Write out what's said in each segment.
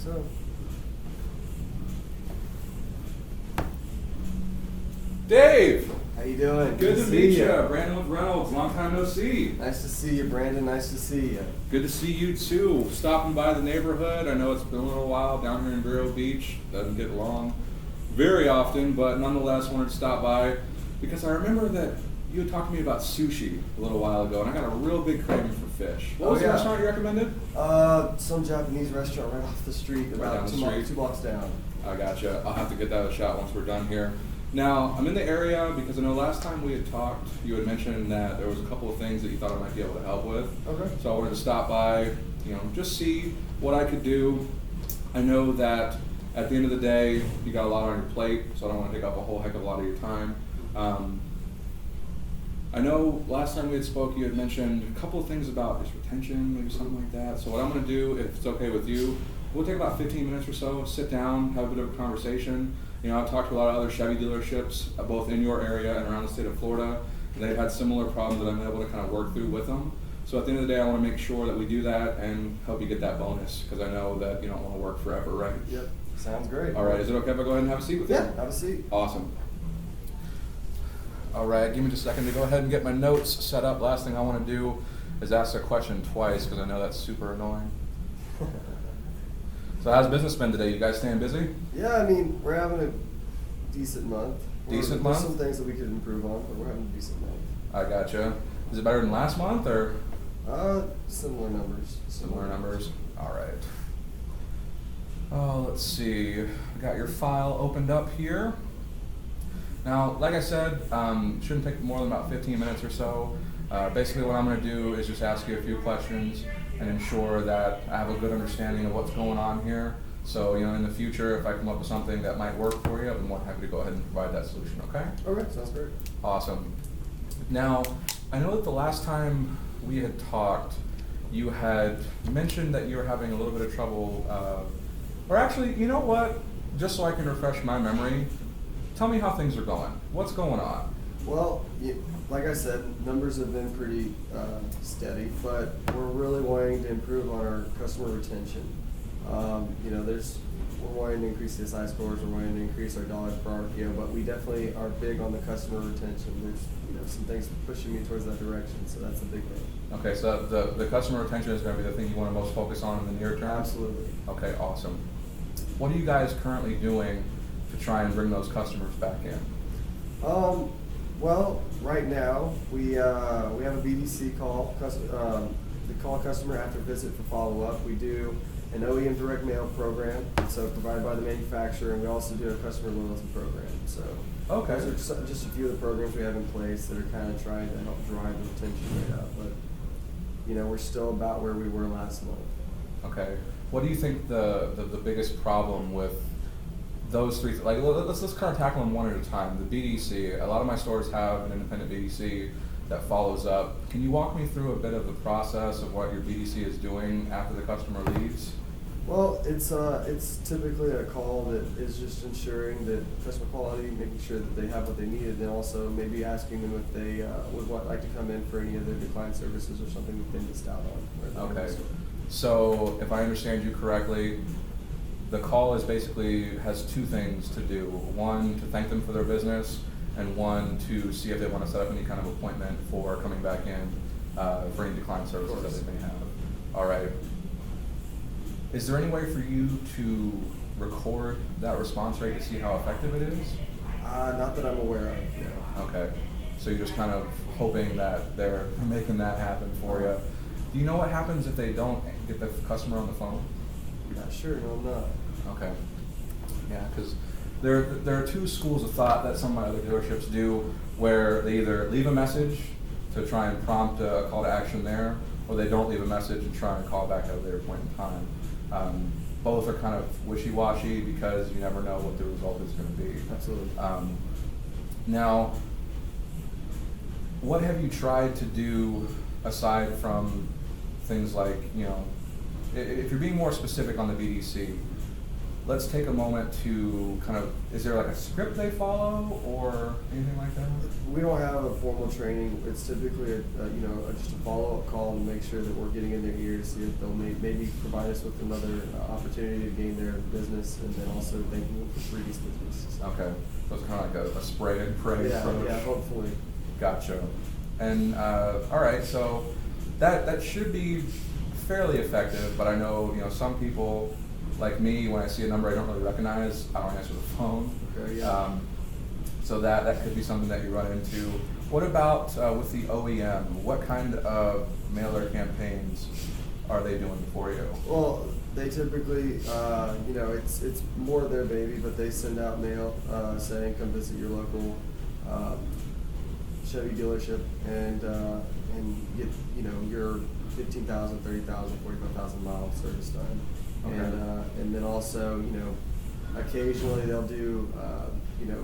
so. Dave! How you doing? Good to meet you. Brandon with Reynolds. Long time no see. Nice to see you, Brandon. Nice to see you. Good to see you too. Stopping by the neighborhood. I know it's been a little while down here in Vero Beach. Doesn't get along very often, but nonetheless wanted to stop by because I remember that you had talked to me about sushi a little while ago, and I got a real big craving for fish. What was the restaurant you recommended? Some Japanese restaurant right off the street, Right about down the street. 2 blocks down. I gotcha. I'll have to get that a shot once we're done here. Now, I'm in the area because I know last time we had talked, you had mentioned that there was a couple of things that you thought I might be able to help with. Okay. So I wanted to stop by, just see what I could do. I know that at the end of the day, you got a lot on your plate, so I don't want to take up a whole heck of a lot of your time. I know last time we had spoke, you had mentioned a couple of things about just retention, maybe something like that. So what I'm going to do, if it's okay with you, we'll take about 15 minutes or so, sit down, have a bit of a conversation. I've talked to a lot of other Chevy dealerships, both in your area and around the state of Florida. And they've had similar problems that I'm able to kind of work through with them. So at the end of the day, I want to make sure that we do that and help you get that bonus, because I know that you don't want to work forever, right? Yep. Sounds great. All right, is it okay if I go ahead and have a seat with you? Yeah, have a seat. Awesome. All right, give me just a second to go ahead and get my notes set up. Last thing I want to do is ask a question twice, because I know that's super annoying. So how's business been today? You guys staying busy? Yeah, I mean, we're having a decent month. Decent There's month? some things that we could improve on, but we're having a decent month. I gotcha. Is it better than last month, or? Similar numbers. Similar numbers. All right. Oh, let's see. I got your file opened up here. Now, like I said, shouldn't take more than about 15 minutes or so. Basically what I'm going to do is just ask you a few questions and ensure that I have a good understanding of what's going on here. So, in the future, if I come up with something that might work for you, I'm more happy to go ahead and provide that solution, okay? Okay, sounds great. Awesome. Now, I know that the last time we had talked, you had mentioned that you were having a little bit of trouble, or actually, you know what? Just so I can refresh my memory, tell me how things are going. What's going on? Well, like I said, numbers have been pretty steady, but we're really wanting to improve on our customer retention. We're wanting to increase the SI scores, we're wanting to increase our dollars per RPO, but we definitely are big on the customer retention. There's some things pushing me towards that direction, so that's a big thing. Okay, so the customer retention is going to be the thing you want to most focus on in the near term? Absolutely. Okay, awesome. What are you guys currently doing to try and bring those customers back in? Well, right now we have a BDC call. The call customer after visit for follow-up. We do an OEM direct mail program, so provided by the manufacturer, and we also do a customer loyalty program. So okay, those are just a few of the programs we have in place that are kind of trying to help drive the retention rate up. But we're still about where we were last month. Okay, what do you think the biggest problem with those three? Let's kind of tackle them one at a time. The BDC. A lot of my stores have an independent BDC that follows up. Can you walk me through a bit of the process of what your BDC is doing after the customer leaves? Well, it's typically a call that is just ensuring that customer quality, making sure that they have what they need, and then also maybe asking them if they would like to come in for any of their decline services or something that they missed out on. Okay. So if I understand you correctly, the call has two things to do. One, to thank them for their business, and one, to see if they want to set up any kind of appointment for coming back in for any decline services that they may have. All right. Is there any way for you to record that response rate to see how effective it is? Not that I'm aware of, no. Okay. So you're just kind of hoping that they're making that happen for you. Do you know what happens if they don't get the customer on the phone? Not sure, no, I'm not. Okay. Yeah, because there are two schools of thought that some of my other dealerships do, where they either leave a message to try and prompt a call to action there, or they don't leave a message and try and call back at a later point in time. Both are kind of wishy-washy because you never know what the result is going to be. Absolutely. Now, what have you tried to do aside from things like, if you're being more specific on the BDC, let's take a moment to kind of, is there like a script they follow or anything like that? We don't have a formal training. It's typically just a follow-up call to make sure that we're getting in their ear to see if they'll maybe provide us with another opportunity to gain their business, and then also thanking them for previous business. Okay, so it's kind of like a spray and pray approach. Yeah, hopefully. Gotcha. And all right, so that should be fairly effective, but I know some people like me, when I see a number I don't really recognize, I don't answer the phone. Okay, yeah. So that could be something that you run into. What about with the OEM? What kind of mailer campaigns are they doing for you? Well, they typically, it's more their baby, but they send out mail saying, come visit your local Chevy dealership and get, your 15,000, 30,000, 45,000 mile service time. Okay. And then also, occasionally they'll do,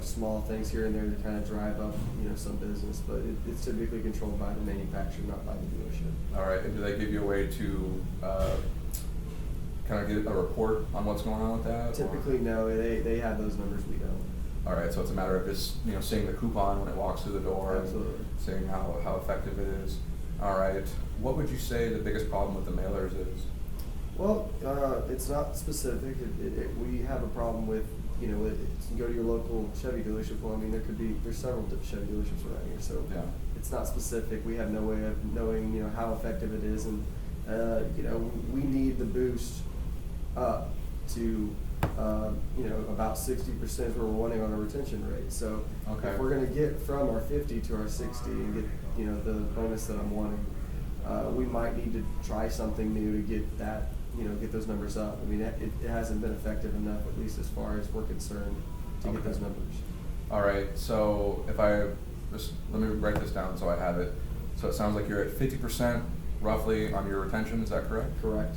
small things here and there to kind of drive up, some business, but it's typically controlled by the manufacturer, not by the dealership. All right, and do they give you a way to kind of get a report on what's going on with that? Typically, no, they have those numbers, we don't. All right, so it's a matter of just seeing the coupon when it walks through the door. Absolutely. And seeing how effective it is. All right, what would you say the biggest problem with the mailers is? Well, it's not specific. We have a problem with, you go to your local Chevy dealership. Well, I mean, there's several Chevy dealerships around here, so yeah. It's not specific. We have no way of knowing, how effective it is, and we need the boost up to, about 60% where we're wanting on our retention rate. So okay. If we're going to get from our 50 to our 60 and get, the bonus that I'm wanting, we might need to try something new to get that, get those numbers up. I mean, it hasn't been effective enough, at least as far as we're concerned, to get those numbers. All right, so if let me break this down so I have it. So it sounds like you're at 50% roughly on your retention, is that correct? Correct.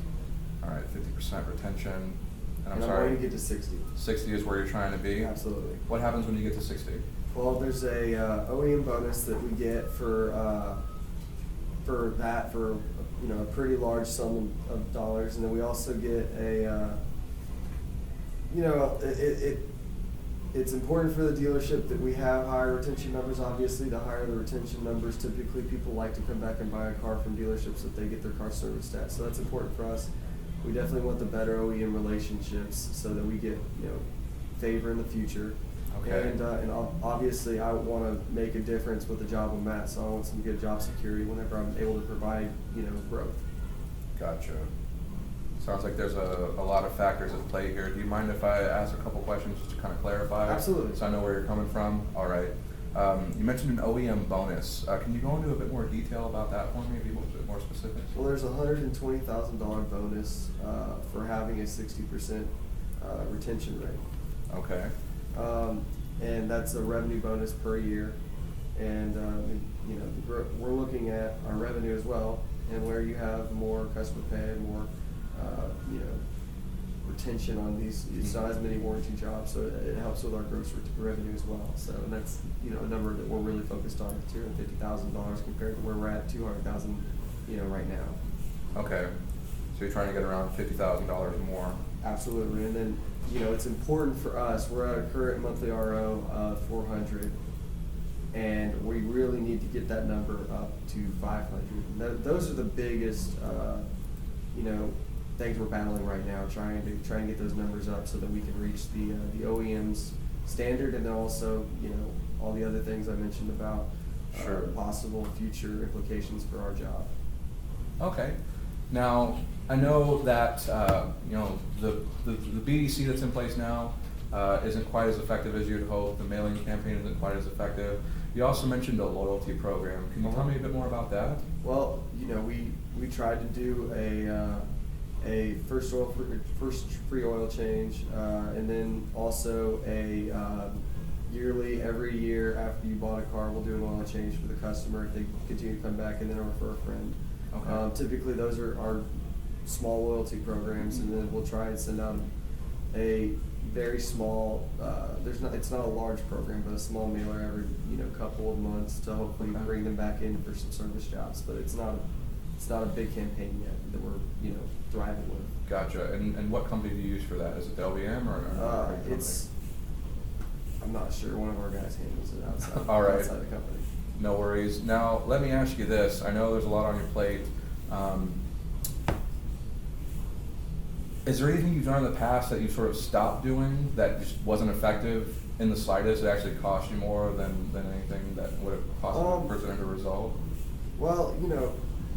All right, 50% retention. And I'm I'm sorry. going to get to 60. 60 is where you're trying to be? Absolutely. What happens when you get to 60? Well, there's a OEM bonus that we get for a pretty large sum of dollars, and then we also get it's important for the dealership that we have higher retention numbers. Obviously, the higher the retention numbers, typically people like to come back and buy a car from dealerships that they get their car serviced at. So that's important for us. We definitely want the better OEM relationships so that we get favor in the future. Okay. And obviously, I want to make a difference with the job I'm at, so I want some good job security whenever I'm able to provide growth. Gotcha. Sounds like there's a lot of factors at play here. Do you mind if I ask a couple questions just to kind of clarify? Absolutely. So I know where you're coming from. All right. You mentioned an OEM bonus. Can you go into a bit more detail about that for me, be a bit more specific? Well, there's a $120,000 bonus for having a 60% retention rate. Okay. And that's a revenue bonus per year. And we're looking at our revenue as well, and where you have more customer pay, more retention on these. It's not as many warranty jobs, so it helps with our gross revenue as well. So, and that's a number that we're really focused on, $250,000 compared to where we're at $200,000 right now. Okay. So you're trying to get around $50,000 more. Absolutely, and then it's important for us. We're at a current monthly RO of 400, and we really need to get that number up to 500. Those are the biggest, things we're battling right now. Trying to get those numbers up so that we can reach the OEM's standard, and then also all the other things I mentioned about possible future implications for our job. Okay. Now, I know that the BDC that's in place now isn't quite as effective as you'd hope. The mailing campaign isn't quite as effective. You also mentioned a loyalty program. Can you tell me a bit more about that? Well, we tried to do a first free oil change, and then also a yearly, every year after you bought a car, we'll do an oil change for the customer if they continue to come back, and then refer a friend. Okay. Typically, those are our small loyalty programs, and then we'll try and send out a very small. It's not a large program, but a small mailer every couple of months to hopefully bring them back in for some service jobs. But it's not it's not a big campaign yet that we're, you know, thriving with. Gotcha. And what company do you use for that? Is it the LBM or another company? I'm not sure. One of our guys handles it outside. All right. Outside the company. No worries. Now, let me ask you this. I know there's a lot on your plate. Is there anything you've done in the past that you sort of stopped doing that just wasn't effective in the slightest? It actually cost you more than anything that would have possibly presented a result? Well, you know,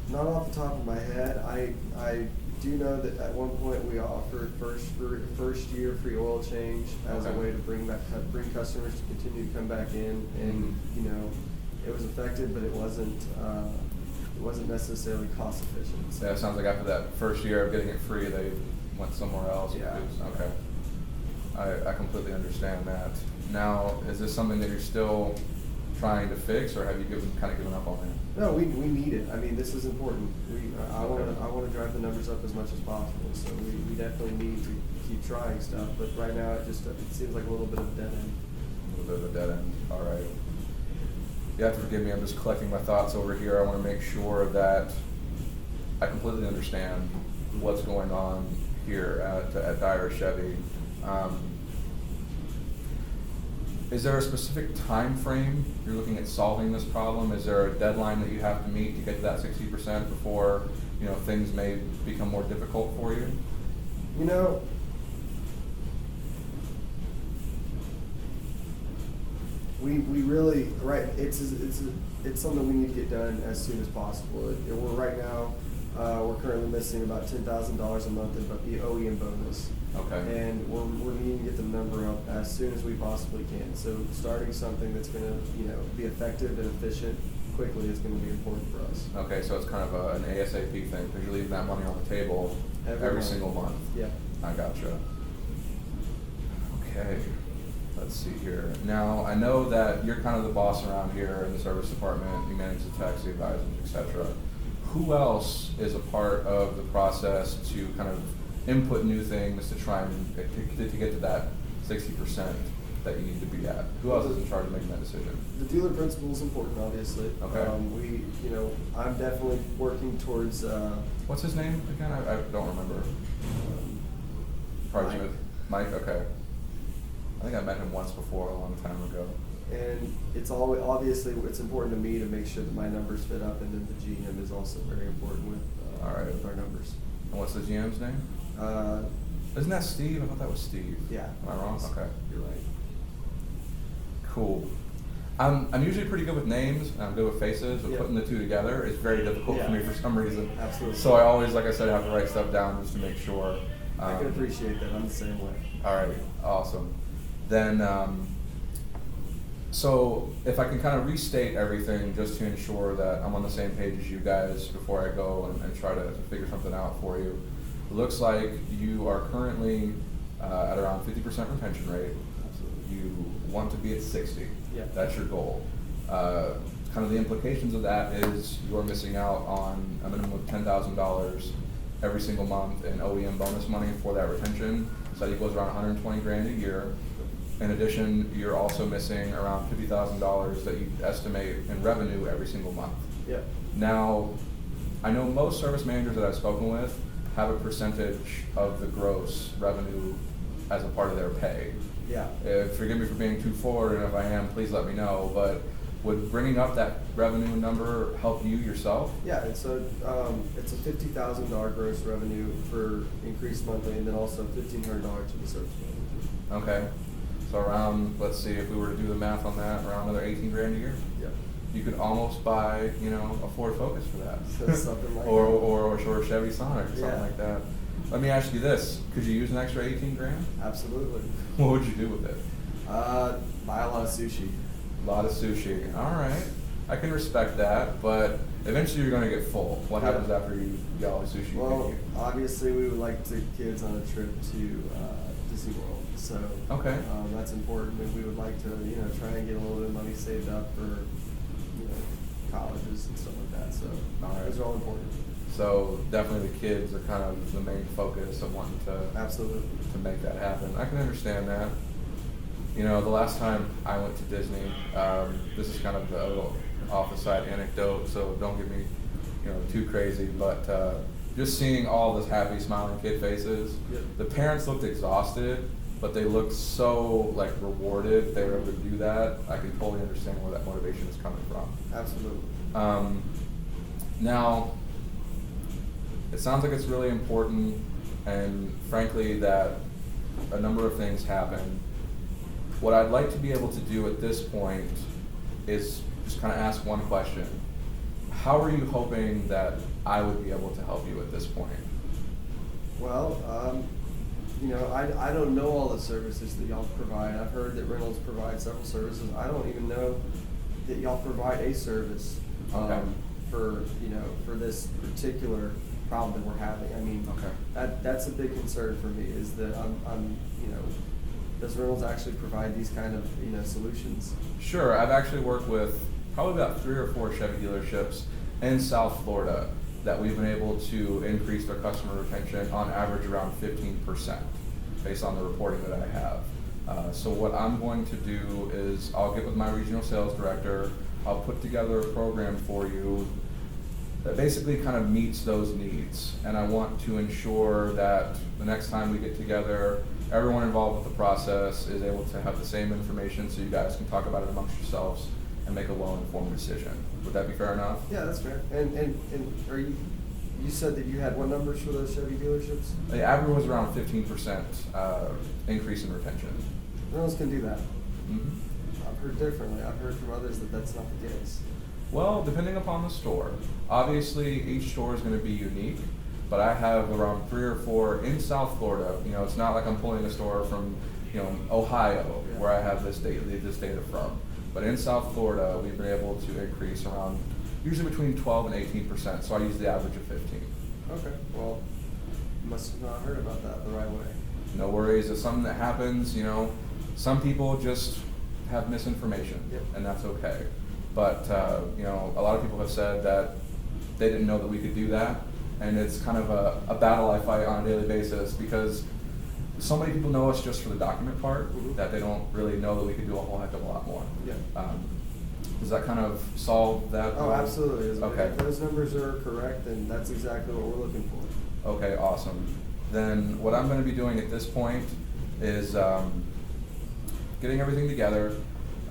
not off the top of my head. I do know that at one point we offered first year free oil change as a way to bring customers to continue to come back in, and you know, it was effective, but it wasn't necessarily cost efficient. So. Yeah, it sounds like after that first year of getting it free, they went somewhere else. Yeah. Okay. I completely understand that. Now, is this something that you're still trying to fix, or have you kind of given up on it? No, we need it. I mean, this is important. I want to drive the numbers up as much as possible. So we definitely need to keep trying stuff. But right now, it seems like a little bit of a dead end. A little bit of a dead end. All right. You have to forgive me. I'm just collecting my thoughts over here. I want to make sure that I completely understand what's going on here at Dyer Chevy. Is there a specific time frame you're looking at solving this problem? Is there a deadline that you have to meet to get to that 60% before, you know, things may become more difficult for you? You know, we really, right, it's something we need to get done as soon as possible. We're currently missing about $10,000 a month in the OEM bonus. Okay. And we're needing to get the number up as soon as we possibly can. So starting something that's going to, you know, be effective and efficient quickly is going to be important for us. Okay, so it's kind of an ASAP thing because you're leaving that money on the table every single month. Yeah. I gotcha. Okay. Let's see here. Now, I know that you're kind of the boss around here in the service department. You manage the taxi advisors, etc. Who else is a part of the process to kind of input new things to try and to get to that 60% that you need to be at? Who else is in charge of making that decision? The dealer principal is important, obviously. Okay. I'm definitely working towards. What's his name again? I don't remember. Probably Smith. Mike. Okay. I think I met him once before a long time ago. And it's obviously it's important to me to make sure that my numbers fit up, and then the GM is also very important with with our numbers. And what's the GM's name? Isn't that Steve? I thought that was Steve. Yeah. Am I wrong? Okay. You're right. Cool. I'm usually pretty good with names, and I'm good with faces, but putting the two together is very difficult for me for some reason. Absolutely. So I always, like I said, have to write stuff down just to make sure. I can appreciate that. I'm the same way. All right. Awesome. Then, so if I can kind of restate everything just to ensure that I'm on the same page as you guys before I go and try to figure something out for you. It looks like you are currently at around 50% retention rate. Absolutely. You want to be at 60. Yeah. That's your goal. Kind of the implications of that is you're missing out on a minimum of $10,000 every single month in OEM bonus money for that retention. So that equals around 120 grand a year. In addition, you're also missing around $50,000 that you estimate in revenue every single month. Yeah. Now, I know most service managers that I've spoken with have a percentage of the gross revenue as a part of their pay. Yeah. Forgive me for being too forward, and if I am, please let me know. But would bringing up that revenue number help you yourself? Yeah, it's a $50,000 gross revenue for increased monthly, and then also $1,500 to the service manager. Okay. So around, let's see, if we were to do the math on that, around another 18 grand a year. Yeah. You could almost buy, you know, a Ford Focus for that. So something like or a Chevy Sonic or something Yeah. like that. Let me ask you this: could you use an extra 18 grand? Absolutely. What would you do with it? Buy a lot of sushi. A lot of sushi. All right, I can respect that, but eventually you're going to get full. What happens after you get all the sushi? Well, you eat? obviously we would like to take kids on a trip to Disney World. So okay, that's important, and we would like to, you know, try and get a little bit of money saved up for, you know, colleges and stuff like that. So those are all important. So definitely the kids are kind of the main focus of wanting to absolutely to make that happen. I can understand that. You know, the last time I went to Disney, this is kind of a little off the side anecdote, so don't get me too crazy, but just seeing all this happy, smiling kid faces. Yep. The parents looked exhausted, but they looked so like rewarded they were able to do that. I can totally understand where that motivation is coming from. Absolutely. Now, it sounds like it's really important, and frankly, that a number of things happen. What I'd like to be able to do at this point is just kind of ask one question. How are you hoping that I would be able to help you at this point? Well, I don't know all the services that y'all provide. I've heard that Reynolds provides several services. I don't even know that y'all provide a service Okay. for this particular problem that we're having. I mean, Okay. that's a big concern for me, is that does Reynolds actually provide these kind of solutions? Sure, I've actually worked with probably about 3 or 4 Chevy dealerships in South Florida that we've been able to increase their customer retention on average around 15% based on the reporting that I have. So what I'm going to do is I'll get with my regional sales director, I'll put together a program for you that basically kind of meets those needs. And I want to ensure that the next time we get together, everyone involved with the process is able to have the same information so you guys can talk about it amongst yourselves and make a well-informed decision. Would that be fair enough? Yeah, that's fair. And are you said that you had what numbers for those Chevy dealerships? The average was around 15% increase in retention. Reynolds can do that. Mhm. I've heard differently. I've heard from others that that's not the case. Well, depending upon the store. Obviously, each store is going to be unique, but I have around 3 or 4 in South Florida. It's not like I'm pulling a store from, Ohio, Yeah. where I have this data from. But in South Florida, we've been able to increase around, usually between 12 and 18%, so I use the average of 15. Okay. Well, you must have not heard about that the right way. No worries, it's something that happens, some people just have misinformation, Yep. and that's okay. But, a lot of people have said that they didn't know that we could do that, and it's kind of a battle I fight on a daily basis because so many people know us just for the document part Mhm. that they don't really know that we could do a whole heck of a lot more. Yeah. Does that kind of solve that? Oh, absolutely. Okay. If those numbers are correct, then that's exactly what we're looking for. Okay, awesome. Then what I'm going to be doing at this point is getting everything together.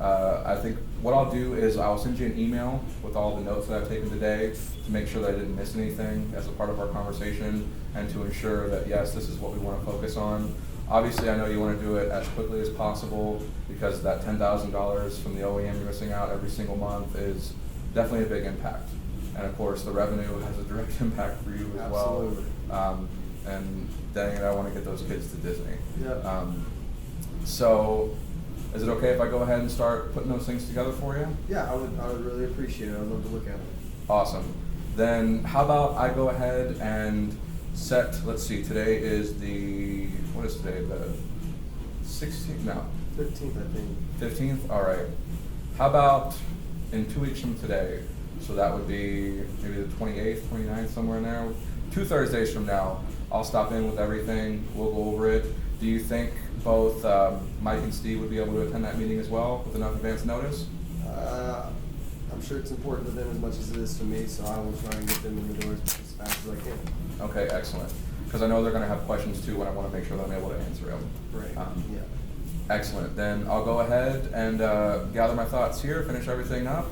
I think what I'll do is I'll send you an email with all the notes that I've taken today to make sure that I didn't miss anything as a part of our conversation and to ensure that, yes, this is what we want to focus on. Obviously, I know you want to do it as quickly as possible because that $10,000 from the OEM you're missing out every single month is definitely a big impact. And of course, the revenue has a direct impact for you as Absolutely. well. And dang it, I want to get those kids to Disney. Yeah. So, is it okay if I go ahead and start putting those things together for you? Yeah, I would really appreciate it. I'd love to look at it. Awesome. Then how about I go ahead and set, let's see, today is what is today, the 16th? No, 15th, I think. 15th? All right. How about in 2 weeks from today? So that would be maybe the 28th, 29th, somewhere in there. 2 Thursdays from now, I'll stop in with everything. We'll go over it. Do you think both Mike and Steve would be able to attend that meeting as well with enough advance notice? I'm sure it's important to them as much as it is to me, so I will try and get them in the doors as fast as I can. Okay, excellent. Because I know they're going to have questions too, and I want to make sure that I'm able to answer them. Right. Yeah. Excellent. Then I'll go ahead and gather my thoughts here, finish everything up,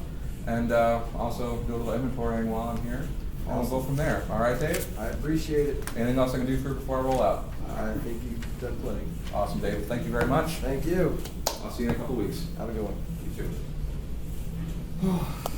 and also do a little inventorying while I'm here. And we'll go from there. All right, Dave? I appreciate it. Anything else I can do for you before I roll out? I think you've done plenty. Awesome, Dave. Thank you very much. Thank you. I'll see you in a couple weeks. Have a good one. You too.